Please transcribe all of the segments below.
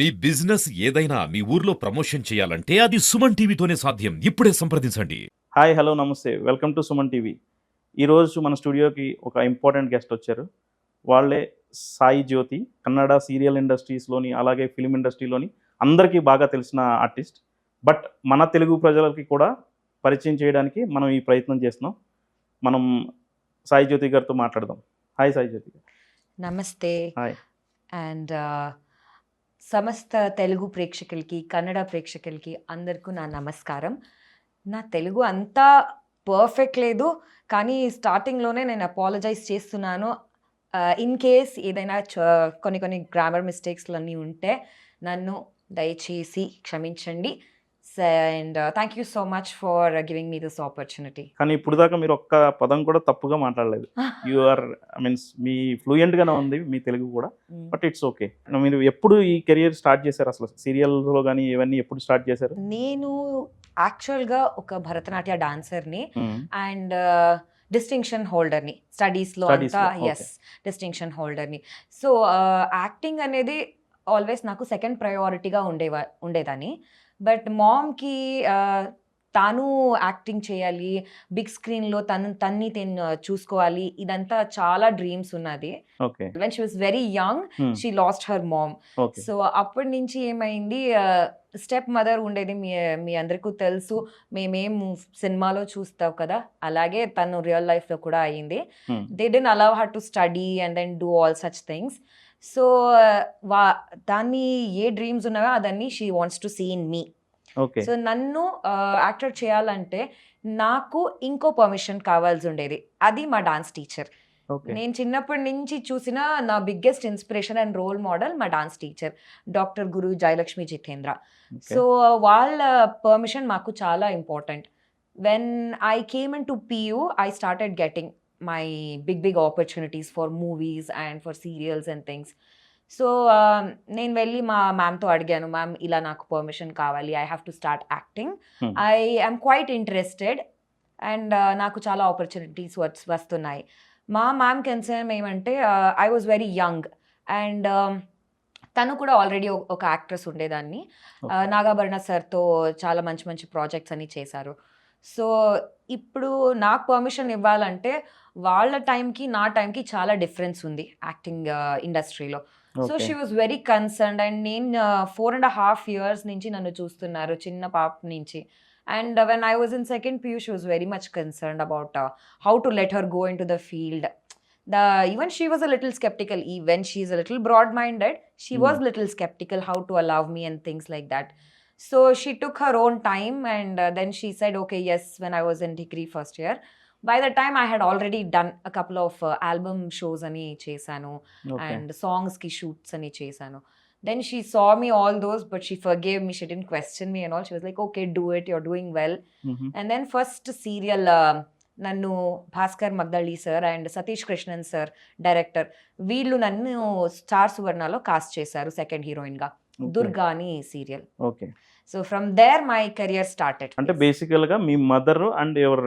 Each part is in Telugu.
మీ బిజినెస్ ఏదైనా మీ ఊర్లో ప్రమోషన్ చేయాలంటే అది సుమన్ టీవీతోనే సాధ్యం. ఇప్పుడే సంప్రదించండి. హాయ్ హలో నమస్తే వెల్కమ్ టు సుమన్ టీవీ. ఈరోజు మన స్టూడియోకి ఒక ఇంపార్టెంట్ గెస్ట్ వచ్చారు. వాళ్ళే సాయి జ్యోతి. కన్నడ సీరియల్ ఇండస్ట్రీస్లోని అలాగే ఫిలిం ఇండస్ట్రీలోని అందరికీ బాగా తెలిసిన ఆర్టిస్ట్. బట్ మన తెలుగు ప్రజలకి కూడా పరిచయం చేయడానికి మనం ఈ ప్రయత్నం చేస్తున్నాం. మనం సాయి జ్యోతి గారితో మాట్లాడదాం. హాయ్ సాయి జ్యోతి గారు. నమస్తే హాయ్. అండ్ సమస్త తెలుగు ప్రేక్షకులకి కన్నడ ప్రేక్షకులకి అందరికీ నా నమస్కారం. నా తెలుగు అంతా పర్ఫెక్ట్ లేదు, కానీ స్టార్టింగ్లోనే నేను అపాలజైజ్ చేస్తున్నాను. ఇన్ కేస్ ఏదైనా కొన్ని గ్రామర్ మిస్టేక్స్లు అన్నీ ఉంటే నన్ను దయచేసి క్షమించండి. And thank you so much for giving me this opportunity. కానీ ఇప్పుడు దాకా మీరు ఒక్క పదం కూడా తప్పుగా మాట్లాడలేదు. యు ఆర్ మీన్స్ మీ ఫ్లూయెంట్గానే ఉంది మీ తెలుగు కూడా. But it's okay. మీరు ఎప్పుడు ఈ కెరియర్ స్టార్ట్ చేశారు? అసలు సీరియల్లో కానీ ఇవన్నీ ఎప్పుడు స్టార్ట్ చేశారు? నేను యాక్చువల్గా ఒక భరతనాట్య డాన్సర్ని అండ్ డిస్టింక్షన్ హోల్డర్ని స్టడీస్లో అంతా. ఎస్, డిస్టింక్షన్ హోల్డర్ని. సో యాక్టింగ్ అనేది ఆల్వేస్ నాకు సెకండ్ ప్రయారిటీగా ఉండేదాన్ని. బట్ మామ్కి తాను యాక్టింగ్ చేయాలి, బిగ్ స్క్రీన్లో తన్ని చూసుకోవాలి, ఇదంతా చాలా డ్రీమ్స్ ఉన్నది. Okay. When she was very young she lost her mom. Okay. So అప్పటి నుంచి ఏమైంది, స్టెప్ మదర్ ఉండేది. మీ అందరికీ తెలుసు, మేమేం సినిమాలో చూస్తాం కదా, అలాగే తను రియల్ లైఫ్లో కూడా అయ్యింది. They didn't allow her to study and then do all such things. So దాన్ని ఏ డ్రీమ్స్ ఉన్నాయో అదన్నీ she wants to see in me. Okay. So నన్ను యాక్టర్ చేయాలంటే నాకు ఇంకో పర్మిషన్ కావాల్సి ఉండేది. అది మా డాన్స్ టీచర్. ఓకే. నేను చిన్నప్పటి నుంచి చూసిన నా biggest inspiration and role model మా డాన్స్ టీచర్ డాక్టర్ గురు జయలక్ష్మి జితేంద్ర. సో వాళ్ళ పర్మిషన్ మాకు చాలా important. When I came in to PU I started getting my big opportunities for movies and for serials and things. So నేను వెళ్ళి మా మ్యామ్తో అడిగాను, మ్యామ్ ఇలా నాకు పర్మిషన్ కావాలి, I have to start acting, I am quite interested and నాకు చాలా ఆపర్చునిటీస్ వస్తున్నాయి. మా మ్యామ్ కన్సర్న్ ఏమంటే I was very young and తను కూడా ఆల్రెడీ ఒక యాక్ట్రెస్ ఉండేదాన్ని. నాగాభరణ సార్తో చాలా మంచి ప్రాజెక్ట్స్ అన్ని చేశారు. సో ఇప్పుడు నాకు పర్మిషన్ ఇవ్వాలంటే వాళ్ళ టైంకి నా టైంకి చాలా డిఫరెన్స్ ఉంది యాక్టింగ్ ఇండస్ట్రీలో. So she was very concerned and నేను 4.5 years నుంచి నన్ను చూస్తున్నారు చిన్న పాప నుంచి. And when I was in second PU she was very much concerned about how to let her go in to the field. Even she was a little skeptical. Even she is a little broad-minded, she was little skeptical how to allow me and things like that. So she took her own time and then she said, okay, yes, when I was in degree first year. By the time I had already done a couple of album shows ani chesanu and songs ki shoots ani chesanu. Then she saw me all those, but she forgave me. She didn't question me and all. She was like, okay, do it. You're doing well. And then first serial, నన్ను Bhaskar Magdali sir and Satish Krishnan sir director, వీళ్ళు నన్ను స్టార్ సువర్ణలో కాస్ట్ చేశారు సెకండ్ హీరోయిన్గా, దుర్గా అని serial. Okay. So from there my career started. అంటే బేసికల్గా మీ mother and your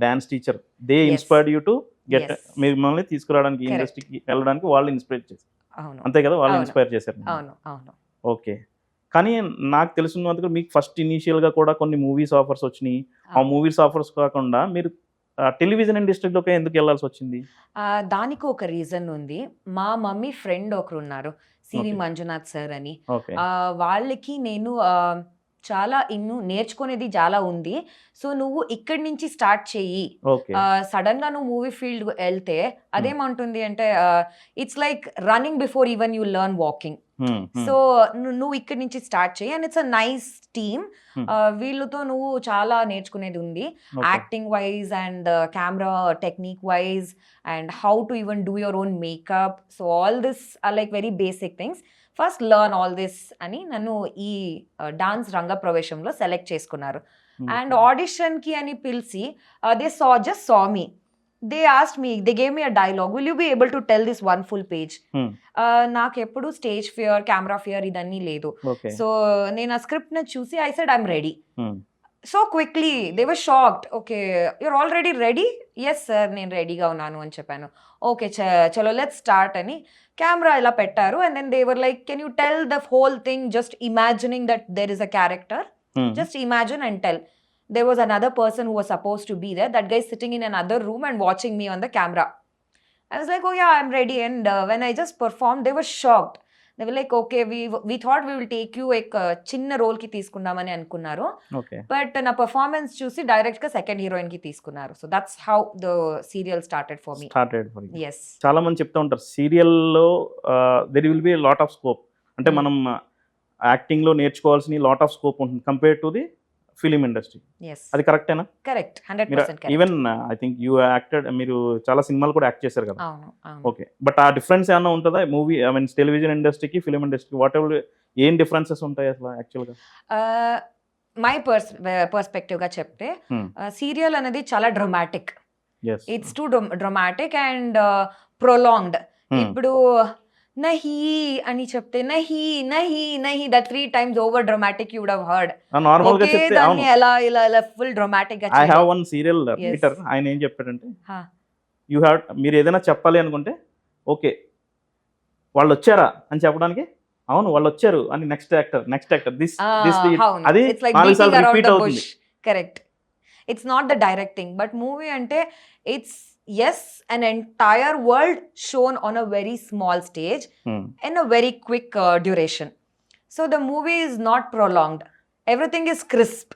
dance teacher they inspired you to get, మిమ్మల్ని తీసుకురావడానికి ఇండస్ట్రీకి వెళ్ళడానికి వాళ్ళు ఇన్స్పైర్ చేశారు. అవును, అంతే కదా, వాళ్ళు ఇన్స్పైర్ చేశారు. అవును అవును. ఓకే. కానీ నాకు తెలిసినందుకు మీకు ఫస్ట్ ఇనీషియల్గా కూడా కొన్ని మూవీస్ ఆఫర్స్ వచ్చినాయి. ఆ మూవీస్ ఆఫర్స్ కాకుండా మీరు టెలివిజన్ ఇండస్ట్రీలోకి ఎందుకు వెళ్ళాల్సి వచ్చింది? దానికి ఒక రీజన్ ఉంది. మా మమ్మీ ఫ్రెండ్ ఒకరు ఉన్నారు, సివి మంజునాథ్ సార్ అని. వాళ్ళకి నేను చాలా నేర్చుకునేది చాలా ఉంది, సో నువ్వు ఇక్కడి నుంచి స్టార్ట్ చెయ్యి, సడన్ గా నువ్వు మూవీ ఫీల్డ్ వెళ్తే అదేమంటుంది అంటే it's like running before even you learn walking. So నువ్వు ఇక్కడి నుంచి స్టార్ట్ చెయ్యి and it's a nice team. వీళ్ళతో నువ్వు చాలా నేర్చుకునేది ఉంది, acting wise and camera technique wise and how to even do your own makeup. So all this are like very basic things. First learn all this అని నన్ను ఈ డాన్స్ రంగ ప్రవేశంలో సెలెక్ట్ చేసుకున్నారు. అండ్ ఆడిషన్కి అని పిలిచి they saw me. They asked me, they gave me a dialogue, will you be able to tell this one full page? నాకు ఎప్పుడు స్టేజ్ ఫియర్, కెమెరా ఫియర్ ఇదన్నీ లేదు. సో నేను ఆ స్క్రిప్ట్ ని చూసి I said I'm ready. So quickly they were shocked. Okay, you're already ready? Yes sir, నేను రెడీగా ఉన్నాను అని చెప్పాను. ఓకే, చలో లెట్స్ స్టార్ట్ అని కెమెరా ఇలా పెట్టారు. And then they were like, can you tell the whole thing just imagining that there is a character? Just imagine and tell. There was another person who was supposed to be there. That guy is sitting in another room and watching me on the camera. I was like, oh yeah, I'm ready. And when I just performed, they were shocked. They were like, okay, we thought we will take you ek chinna role ki తీసుకుందామని అనుకున్నారు. ఓకే. But నా performance చూసి direct గా second heroine కి తీసుకున్నారు. So that's how the serial started for me. Started for you. Yes. చాలా మంది చెప్తూ ఉంటారు సీరియల్లో there will be lot of scope. అంటే మనం యాక్టింగ్లో నేర్చుకోవాల్సిన లాట్ ఆఫ్ స్కోప్ ఉంటుంది compare to the film industry. Yes. అది కరెక్టేనా? Correct. మీరు 100% correct. Even I think you acted, మీరు చాలా సినిమాలు కూడా యాక్ట్ చేశారు కదా. అవును, అవును. ఓకే, బట్ ఆ డిఫరెన్స్ ఏమైనా ఉంటుందా మూవీ ఐ మీన్ టెలివిజన్ ఇండస్ట్రీకి ఫిలిం ఇండస్ట్రీకి? వాట్ ఎవర్ ఏం డిఫరెన్సెస్ ఉంటాయి అసలు యాక్చువల్గా? మై పర్స్పెక్టివ్గా చెప్తే సీరియల్ అనేది చాలా dramatic. Yes. It's too dramatic and prolonged. ఇప్పుడు నహీ అని చెప్తే నహీ నహీ నహీ that 3 times over dramatic you would have heard. నార్మల్గా ఓకే, చెప్తే దాన్ని అవును. ఎలా ఇలా ఇలా ఫుల్ డ్రమాటిక్ గా I have one serial writer, ఆయన ఏం చెప్పాడంటే యూ హ్యావ్, మీరు ఏదైనా చెప్పాలి అనుకుంటే ఓకే వాళ్ళు వచ్చారా అని చెప్పడానికి అవును వాళ్ళు వచ్చారు అని నెక్స్ట్ యాక్టర్ దిస్ అది రిపీట్ అవుతుంది. Correct. It's not the directing but movie అంటే it's yes an entire world shown on a very small stage in a very quick duration. So the movie is not prolonged, everything is crisp.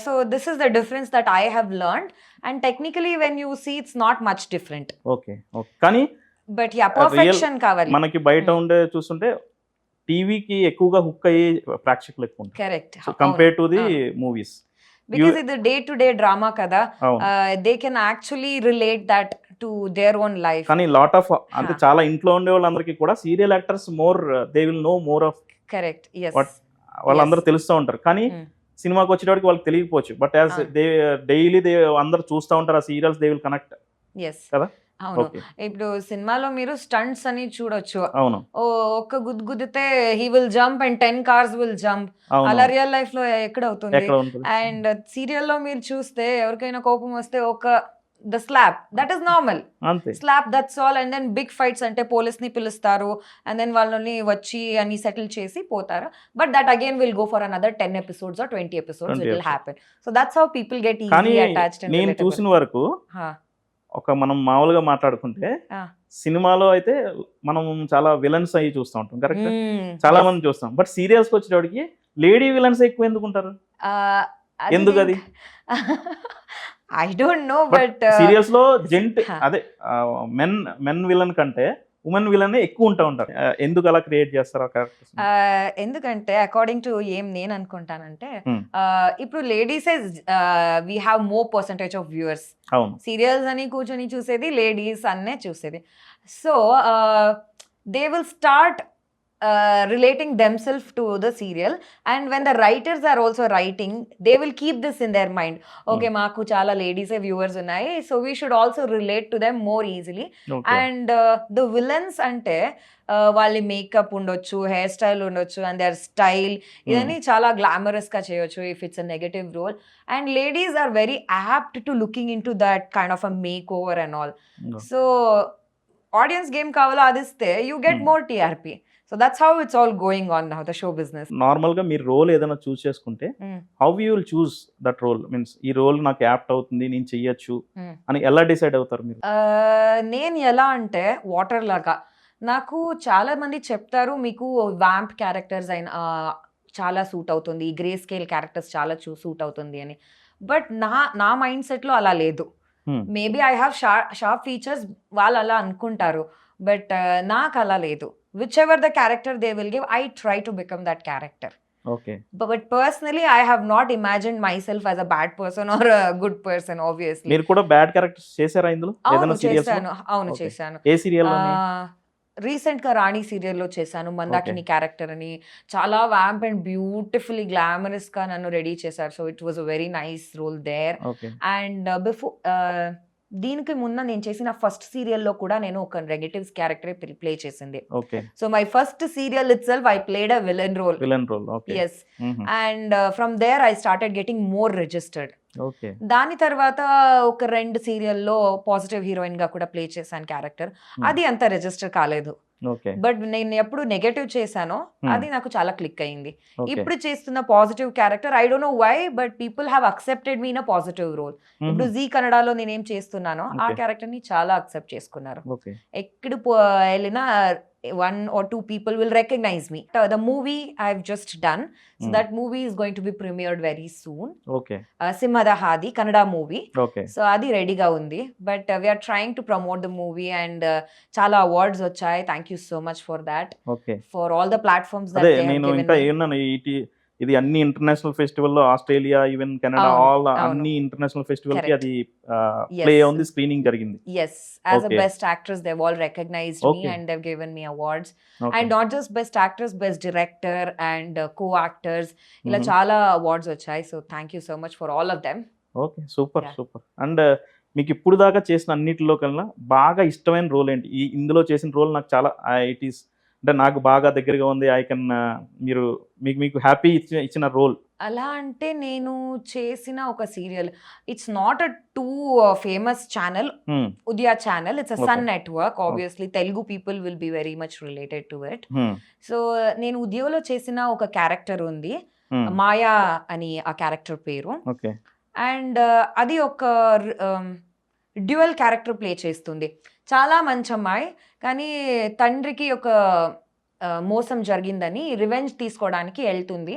So this is the difference that I have learned, and technically when you see it's not much different. Okay, okay. కానీ but yeah, perfection కావాలి. మనకి బయట ఉండే చూస్తుంటే టీవీకి ఎక్కువగా హుక్ అయ్యే ప్రేక్షకులు ఎక్కువ ఉంటారు. Correct. Compare to the movies. Because ఇది డే టు డే డ్రామా కదా, they can actually relate that to their own life. కానీ లాట్ ఆఫ్ అంటే చాలా ఇంట్లో ఉండే వాళ్ళందరికీ కూడా serial actors more they will know more of. Correct. yes. వాళ్ళందరూ తెలుస్తూ ఉంటారు కానీ సినిమాకి వచ్చేటప్పటికి వాళ్ళకి తెలియకపోవచ్చు. But as they daily they అందరు చూస్తూ ఉంటారు ఆ serials, they will connect. Yes కదా. అవును. ఇప్పుడు సినిమాలో మీరు స్టంట్స్ అని చూడొచ్చు. అవును. ఒక్క గుద్దితే he will jump and 10 cars will jump. అలా రియల్ లైఫ్ లో ఎక్కడ అవుతుంది? అండ్ సీరియల్ లో మీరు చూస్తే ఎవరికైనా కోపం వస్తే the slap that is normal, slap that's all. And then big fights అంటే పోలీస్ ని పిలుస్తారు అండ్ దెన్ వాళ్ళని వచ్చి అని సెటిల్ చేసి పోతారు. But that again will go for another 10 episodes or 20 episodes it will happen. So that's how people get easily attached and నేను చూసిన వరకు ఒక మనం మామూలుగా మాట్లాడుకుంటే సినిమాలో అయితే మనం చాలా విలన్స్ అయ్యి చూస్తూ ఉంటాం, కరెక్ట్? చాలా మంది చూస్తాం. బట్ సీరియల్స్ కి వచ్చేటప్పటికి లేడీ విలన్స్ ఎక్కువ ఎందుకు ఉంటారు? ఎందుకు అది? I don't no. But serials లో జెంట్ అదే మెన్ విలన్ కంటే ఉమెన్ విలన్ ఎక్కువ ఉంటారు. ఎందుకు అలా క్రియేట్ చేస్తారు ఆ క్యారెక్టర్స్? ఎందుకంటే అకార్డింగ్ టు ఏం నేను అనుకుంటానంటే ఇప్పుడు ladies we have more percentage of viewers. Serials అని కూర్చొని చూసేది లేడీస్ అన్నే చూసేది. So they will start relating themselves to the serial, and when the writers are also writing they will keep this in their mind. Okay, maaku chala ladies viewers unnai, so we should also relate to them more easily. And the villains ante వాళ్ళ మేకప్ ఉండొచ్చు, హెయిర్ స్టైల్ ఉండొచ్చు, అండ్ దేర్ స్టైల్ ఇదన్నీ చాలా గ్లామరస్ గా చేయొచ్చు if it's a negative role. And ladies are very apt to looking in to that kind of a make over and all. So audience game కావాలో అదిస్తే you get more TRP. So that's how it's all going on now, the show business. Normal గా మీరు రోల్ ఏదైనా చూస్ చేసుకుంటే how you will choose that role? Means ఈ రోల్ నాకు యాప్ట్ అవుతుంది, నేను చెయ్యొచ్చు అని ఎలా డిసైడ్ అవుతారు మీరు? నేను ఎలా అంటే వాటర్ లాగా, నాకు చాలా మంది చెప్తారు మీకు వ్యాంప్ క్యారెక్టర్స్ అయిన చాలా సూట్ అవుతుంది, గ్రే స్కేల్ క్యారెక్టర్స్ చాలా సూట్ అవుతుంది అని. బట్ నా మైండ్ సెట్లో అలా లేదు. Maybe I have sharp features, వాళ్ళు అలా అనుకుంటారు, బట్ నాకు అలా లేదు. Whichever the character they will give, I try to become that character. Okay. But personally, I have not imagined myself as a bad person or a good person, obviously. మీరు కూడా బ్యాడ్ క్యారెక్టర్స్ చేశారా ఇందులో? ఏదైనా సీరియల్స్? అవును, చేశాను. ఏ సీరియల్ లో? రీసెంట్ గా రాణి సీరియల్లో చేశాను. మందాకిని క్యారెక్టర్ అని చాలా వ్యాంప్ అండ్ బ్యూటిఫుల్లీ గ్లామరస్ గా నన్ను రెడీ చేశారు. So it was a very nice role there. And before దీనికి ముందు నేను చేసిన ఫస్ట్ సీరియల్లో కూడా నేను ఒక నెగటివ్స్ క్యారెక్టర్ ప్లే చేసింది. Okay. So my first serial itself I played a villain role. Villain role. Okay. Yes. And from there I started getting more registered. Okay. దాని తర్వాత ఒక 2 సీరియల్లో పాజిటివ్ హీరోయిన్ గా కూడా ప్లే చేశాను క్యారెక్టర్. అది అంత రిజిస్టర్ కాలేదు. ఓకే. బట్ నేను ఎప్పుడు నెగటివ్ చేశానో అది నాకు చాలా క్లిక్ అయింది. ఓకే. ఇప్పుడు చేస్తున్న positive character I don't know why but people have accepted me in a positive role. ఇప్పుడు జీ కన్నడలో నేనేం చేస్తున్నానో ఆ Okay. క్యారెక్టర్ ని చాలా అక్సెప్ట్ చేసుకున్నారు. ఓకే. ఎక్కడ వెళ్ళినా 1 or 2 people will recognize me. The movie I've just done, so that movie is going to be premiered very soon. Okay. Simhada Hadi, Kannada movie. Okay. So అది రెడీగా ఉంది. But we're trying to promote the movie and చాలా అవార్డ్స్ వచ్చాయి. Thank you so much for that, okay. For all the platforms అదే నేను ఇంకా ఏమన్నాను, ఇది అన్ని ఇంటర్నేషనల్ ఫెస్టివల్లో ఆస్ట్రేలియా, ఈవెన్ కెనడా, అవును, ఆల్ అవును. అన్ని ఇంటర్నేషనల్ ఫెస్టివల్ కి Correct. అది Yes. ప్లే ఉంది, స్క్రీనింగ్ జరిగింది. Yes, as a Okay. best actress they've all recognized me Okay. and they've given me awards. Okay. And not just best actress, best director and co-actors, ఇలా Mhm. చాలా అవార్డ్స్ వచ్చాయి. So thank you so much for all of them. Okay. Super Yeah. Super. And మీకు ఇప్పుడు దాకా చేసిన అన్నిటిలో కన్నా బాగా ఇష్టమైన రోల్ ఏంటి? ఇందులో చేసిన రోల్ నాకు చాలా ఇట్ ఈస్ అంటే నాకు బాగా దగ్గరగా ఉంది. ఐ కెన్ మీరు మీకు హ్యాపీ ఇచ్చిన రోల్. అలా అంటే నేను చేసిన ఒక serial, it's not a two famous channel, Udaya channel. It's a son Okay. Network. Obviously Telugu people will be very much related to it. So నేను ఉదయలో చేసిన ఒక క్యారెక్టర్ ఉంది, మాయా అని ఆ క్యారెక్టర్ పేరు. ఓకే. అండ్ అది ఒక డ్యూయల్ క్యారెక్టర్ ప్లే చేస్తుంది. చాలా మంచి అమ్మాయి, కానీ తండ్రికి ఒక మోసం జరిగిందని రివెంజ్ తీసుకోవడానికి వెళ్తుంది.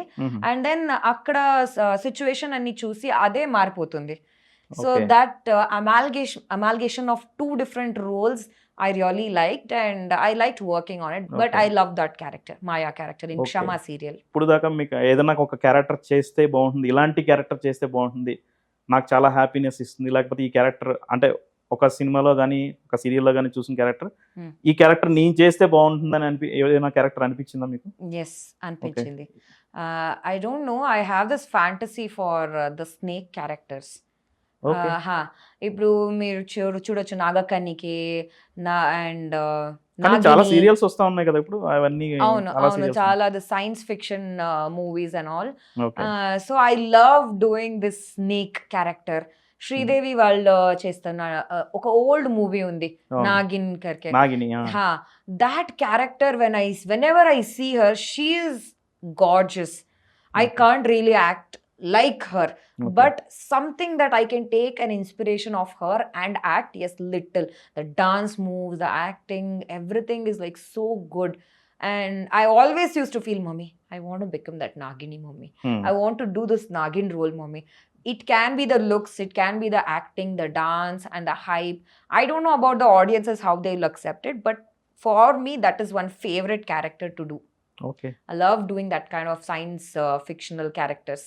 అండ్ దెన్ అక్కడ సిచ్యువేషన్ అన్ని చూసి అదే మారిపోతుంది. So Okay. That amalgamation of 2 different roles I really liked and I liked working on it. But Okay. I love that character, Maya character in Okay. Kshama serial. ఇప్పుడు దాకా మీకు ఏదైనా ఒక క్యారెక్టర్ చేస్తే బాగుంటుంది, ఇలాంటి క్యారెక్టర్ చేస్తే బాగుంటుంది, నాకు చాలా హ్యాపీనెస్ ఇస్తుంది, లేకపోతే ఈ క్యారెక్టర్ అంటే ఒక సినిమాలో కానీ ఒక సీరియల్లో కానీ చూసిన క్యారెక్టర్ ఈ క్యారెక్టర్ నేను చేస్తే బాగుంటుందని ఏదైనా క్యారెక్టర్ అనిపించిందా మీకు? Yes, అనిపించింది. I don't know, I have this fantasy for the snake characters. Okay. ఇప్పుడు మీరు చూడొచ్చు నాగకన్నికి అండ్ కానీ చాలా సీరియల్స్ వస్తా ఉన్నాయి కదా ఇప్పుడు, అవన్నీ అవును చాలా అవును serials చాలా the science fiction movies and all. Okay. So I love doing this snake character. Sridevi వాళ్ళు చేస్తున్న ఒక ఓల్డ్ మూవీ ఉంది, అవును. నాగిన్ కర్కే. Nagini. That character whenever I see her, she is gorgeous. I Okay. can't really act like her, Okay. but something that I can take an inspiration of her and act, yes, little. The dance moves, the acting, everything is like so good. And I always used to feel, mommy, I want to become that Nagini, mommy. I want to do this Nagin role, mommy. It can be the looks, it can be the acting, the dance and the hype. I don't know about the audiences how they'll accept it, but for me that is one favorite character to do. Okay. I love doing that kind of science fictional characters.